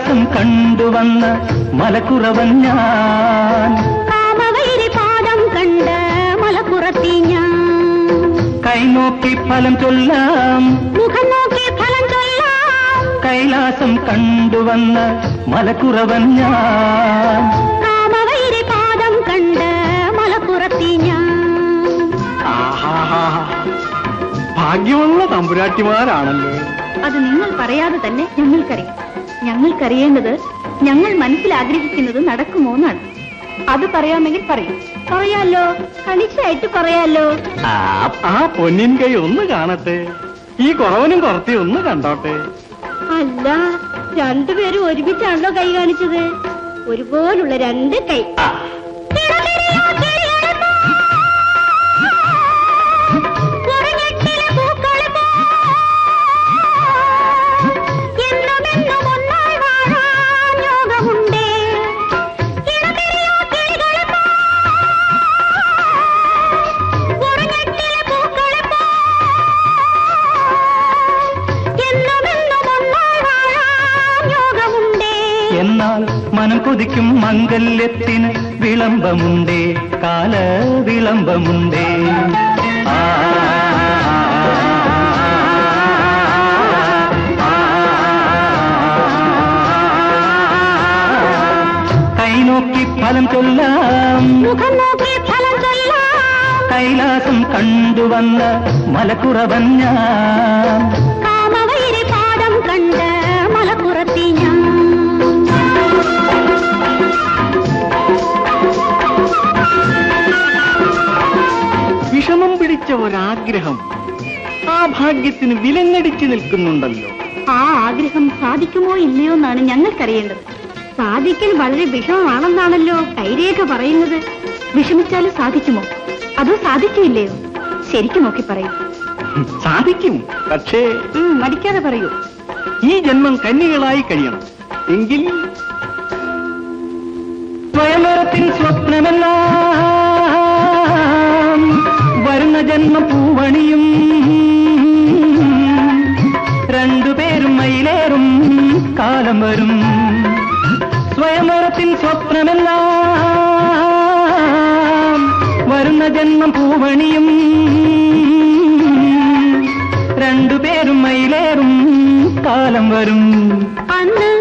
കൈലാസം കണ്ടുവന്ന മലക്കുറവൻ ഞാൻ. കാമവൈരി പാദം കണ്ട് മലപ്പുറത്തി ഞാൻ. കൈനോക്കി ഫലം ചൊല്ലാം, മുഖം നോക്കി ഫലം ചൊല്ലാം. കൈലാസം കണ്ടുവന്ന മലക്കുറവൻ ഞാൻ. കാമവൈരി പാദം കണ്ട് മലപ്പുറത്തി ഞാൻ. ഭാഗ്യമുള്ള തമ്പുരാട്ടിമാരാണല്ലോ. അത് നിങ്ങൾ പറയാതെ തന്നെ ഞങ്ങൾക്കറിയാം. ഞങ്ങൾക്കറിയേണ്ടത് ഞങ്ങൾ മനസ്സിൽ ആഗ്രഹിക്കുന്നത് നടക്കുമോ എന്നാണ്. അത് പറയാമെങ്കിൽ പറയും. പറയാലോ, കളിച്ചായിട്ട് പറയാലോ. ആ പൊന്നിൻ കൈ ഒന്ന് കാണട്ടെ, ഈ കുറവനും കുറത്തി ഒന്ന് കണ്ടോട്ടെ. അല്ല, രണ്ടുപേരും ഒരുമിച്ചാണല്ലോ കൈ കാണിച്ചത്. ഒരുപോലുള്ള രണ്ട് കൈ. എന്നാൽ മനം കൊതിക്കും മംഗല്യത്തിന് വിളംബമുണ്ടേ, കാല വിളംബമുണ്ടേ. കൈനോക്കി ഫലം ചൊല്ലാം, മുഖം നോക്കി ഫലം ചൊല്ലാം. കൈലാസം കണ്ടുവന്ന മലക്കുറവൻ ഞാൻ. കാമവൈരി പാദം കണ്ട് മലപ്പുറത്തി ഞാൻ. വിഷമം പിടിച്ച ഒരാഗ്രഹം ആ ഭാഗ്യത്തിന് വിലങ്ങടിച്ചു നിൽക്കുന്നുണ്ടല്ലോ. ആ ആഗ്രഹം സാധിക്കുമോ ഇല്ലയോ എന്നാണ് ഞങ്ങൾക്കറിയേണ്ടത്. സാധിക്കൽ വളരെ വിഷമമാണെന്നാണല്ലോ കൈരേഖ പറയുന്നത്. വിഷമിച്ചാലും സാധിക്കുമോ, അതോ സാധിക്കില്ലയോ? ശരിക്കും നോക്കി പറയൂ. സാധിക്കും, പക്ഷേ മടിക്കാതെ പറയൂ. ഈ ജന്മം കന്യകളായി കഴിയണം. എങ്കിൽ സ്വയംവരത്തിൻ സ്വപ്നമെല്ലാം വരുന്ന ജന്മം പൂവണിയും. രണ്ടുപേരും മയിലേറും കാലം വരും. സ്വയംവരത്തിൻ സ്വപ്നമെല്ലാം വരുന്ന ജന്മം പൂവണിയും. രണ്ടുപേരും മയിലേറും കാലം വരും. അന്ന്